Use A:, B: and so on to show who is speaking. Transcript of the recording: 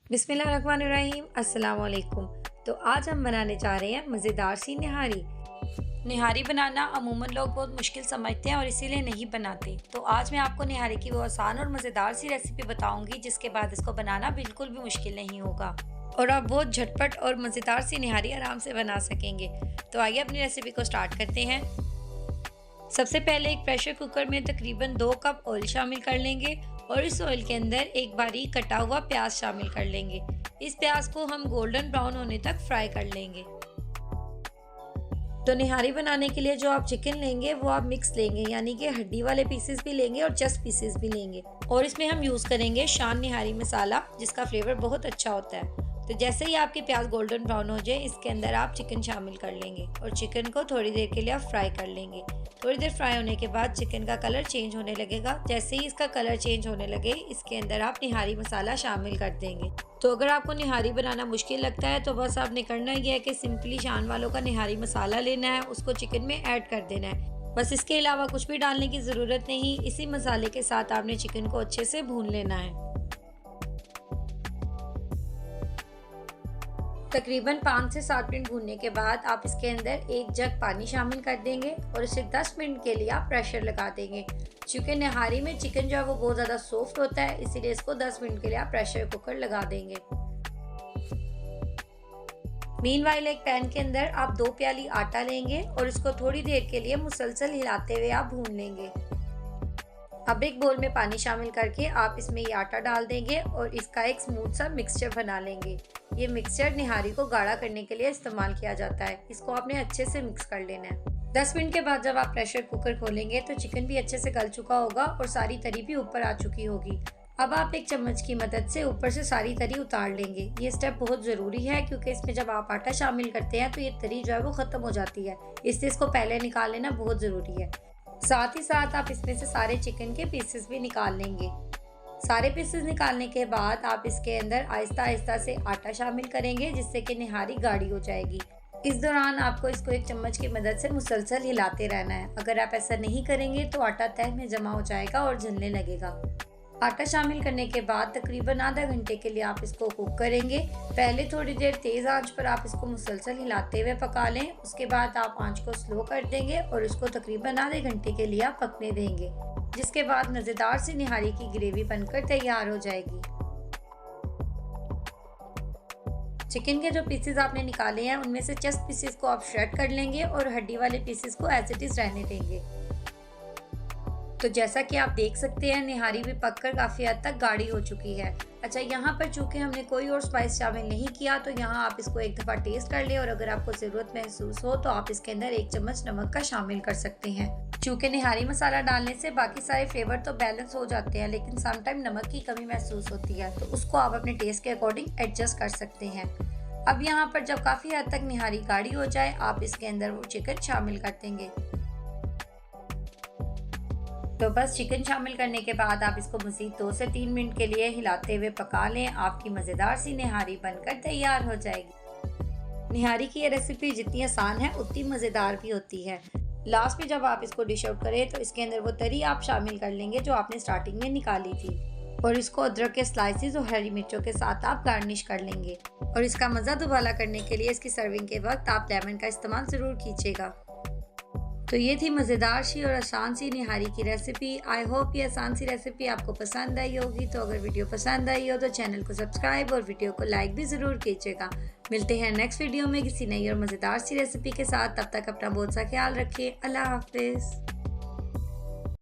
A: बिस्मिल्लाहिर्रहमानिर्रहीम, अस्सलाम वालेकुम। तो आज हम बनाने जा रहे हैं मज़ेदार सी निहारी। निहारी बनाना अमूमन लोग बहुत मुश्किल समझते हैं और इसीलिए नहीं बनाते। तो आज मैं आपको निहारी की वो आसान और मज़ेदार सी रेसिपी बताऊंगी जिसके बाद इसको बनाना बिल्कुल भी मुश्किल नहीं होगा और आप बहुत झटपट और मज़ेदार सी निहारी आराम से बना सकेंगे। तो आइए अपनी रेसिपी को स्टार्ट करते हैं। सबसे पहले एक प्रेशर कुकर में तकरीबन 2 कप ऑयल शामिल कर लेंगे और इस ऑयल के अंदर एक बारीक कटा हुआ प्याज शामिल कर लेंगे। इस प्याज को हम गोल्डन ब्राउन होने तक फ्राई कर लेंगे। तो निहारी बनाने के लिए जो आप चिकन लेंगे वो आप मिक्स लेंगे, यानी कि हड्डी वाले पीसेस भी लेंगे और चस्ट पीसेस भी लेंगे। और इसमें हम यूज़ करेंगे शान निहारी मसाला, जिसका फ्लेवर बहुत अच्छा होता है। तो जैसे ही आपके प्याज गोल्डन ब्राउन हो जाए, इसके अंदर आप चिकन शामिल कर लेंगे और चिकन को थोड़ी देर के लिए आप फ्राई कर लेंगे। थोड़ी देर फ्राई होने के बाद चिकन का कलर चेंज होने लगेगा। जैसे ही इसका कलर चेंज होने लगे, इसके अंदर आप निहारी मसाला शामिल कर देंगे। तो अगर आपको निहारी बनाना मुश्किल लगता है तो बस आपने करना ये है कि सिंपली शान वालों का निहारी मसाला लेना है, उसको चिकन में ऐड कर देना है। बस इसके अलावा कुछ भी डालने की ज़रूरत नहीं। इसी मसाले के साथ आपने चिकन को अच्छे से भून लेना है। तकरीबन 5 से 7 मिनट भूनने के बाद आप इसके अंदर 1 जग पानी शामिल कर देंगे और इसे 10 मिनट के लिए आप प्रेशर लगा देंगे। क्योंकि निहारी में चिकन जो है वो बहुत ज़्यादा सॉफ्ट होता है, इसीलिए इसको 10 मिनट के लिए आप प्रेशर कुकर लगा देंगे। मीनवाइल एक पैन के अंदर आप 2 प्याली आटा लेंगे और इसको थोड़ी देर के लिए मुसलसल हिलाते हुए आप भून लेंगे। अब एक बोल में पानी शामिल करके आप इसमें ये आटा डाल देंगे और इसका एक स्मूथ सा मिक्सचर बना लेंगे। ये मिक्सचर निहारी को गाढ़ा करने के लिए इस्तेमाल किया जाता है। इसको आपने अच्छे से मिक्स कर लेना है। 10 मिनट के बाद जब आप प्रेशर कुकर खोलेंगे तो चिकन भी अच्छे से गल चुका होगा और सारी तरी भी ऊपर आ चुकी होगी। अब आप एक चम्मच की मदद से ऊपर से सारी तरी उतार लेंगे। ये स्टेप बहुत ज़रूरी है क्योंकि इसमें जब आप आटा शामिल करते हैं तो ये तरी जो है वो ख़त्म हो जाती है, इसलिए इसको पहले निकाल लेना बहुत ज़रूरी है। साथ ही साथ आप इसमें से सारे चिकन के पीसेस भी निकाल लेंगे। सारे पीसेस निकालने के बाद आप इसके अंदर आहिस्ता आहिस्ता से आटा शामिल करेंगे, जिससे कि निहारी गाढ़ी हो जाएगी। इस दौरान आपको इसको एक चम्मच की मदद से मुसलसल हिलाते रहना है। अगर आप ऐसा नहीं करेंगे तो आटा तह में जमा हो जाएगा और जलने लगेगा। आटा शामिल करने के बाद तकरीबन आधा घंटे के लिए आप इसको कुक करेंगे। पहले थोड़ी देर तेज़ आंच पर आप इसको मुसलसल हिलाते हुए पका लें। उसके बाद आप आंच को स्लो कर देंगे और इसको तकरीबन आधे घंटे के लिए आप पकने देंगे, जिसके बाद मज़ेदार सी निहारी की ग्रेवी बनकर तैयार हो जाएगी। चिकन के जो पीसेस आपने निकाले हैं उनमें से चेस्ट पीसेस को आप श्रेड कर लेंगे और हड्डी वाले पीसेस को एज इट इज़ रहने देंगे। तो जैसा कि आप देख सकते हैं निहारी भी पककर काफ़ी हद तक गाढ़ी हो चुकी है। अच्छा, यहाँ पर चूँकि हमने कोई और स्पाइस शामिल नहीं किया तो यहाँ आप इसको एक दफ़ा टेस्ट कर लें और अगर आपको ज़रूरत महसूस हो तो आप इसके अंदर 1 चम्मच नमक का शामिल कर सकते हैं। चूँकि निहारी मसाला डालने से बाकी सारे फ्लेवर तो बैलेंस हो जाते हैं, लेकिन समटाइम नमक की कमी महसूस होती है, तो उसको आप अपने टेस्ट के अकॉर्डिंग एडजस्ट कर सकते हैं। अब यहाँ पर जब काफ़ी हद तक निहारी गाढ़ी हो जाए, आप इसके अंदर वो चिकन शामिल कर देंगे। तो बस चिकन शामिल करने के बाद आप इसको मज़ीद 2 से 3 मिनट के लिए हिलाते हुए पका लें। आपकी मज़ेदार सी निहारी बनकर तैयार हो जाएगी। निहारी की ये रेसिपी जितनी आसान है उतनी मज़ेदार भी होती है। लास्ट में जब आप इसको डिश आउट करें तो इसके अंदर वो तरी आप शामिल कर लेंगे जो आपने स्टार्टिंग में निकाली थी और इसको अदरक के स्लाइसेस और हरी मिर्चों के साथ आप गार्निश कर लेंगे। और इसका मज़ा दुबाला करने के लिए इसकी सर्विंग के वक्त आप लेमन का इस्तेमाल ज़रूर कीजिएगा। तो ये थी मज़ेदार सी और आसान सी निहारी की रेसिपी। आई होप ये आसान सी रेसिपी आपको पसंद आई होगी। तो अगर वीडियो पसंद आई हो तो चैनल को सब्सक्राइब और वीडियो को लाइक भी ज़रूर कीजिएगा। मिलते हैं नेक्स्ट वीडियो में किसी नई और मज़ेदार सी रेसिपी के साथ। तब तक अपना बहुत सा ख्याल रखिए। अल्लाह हाफिज़।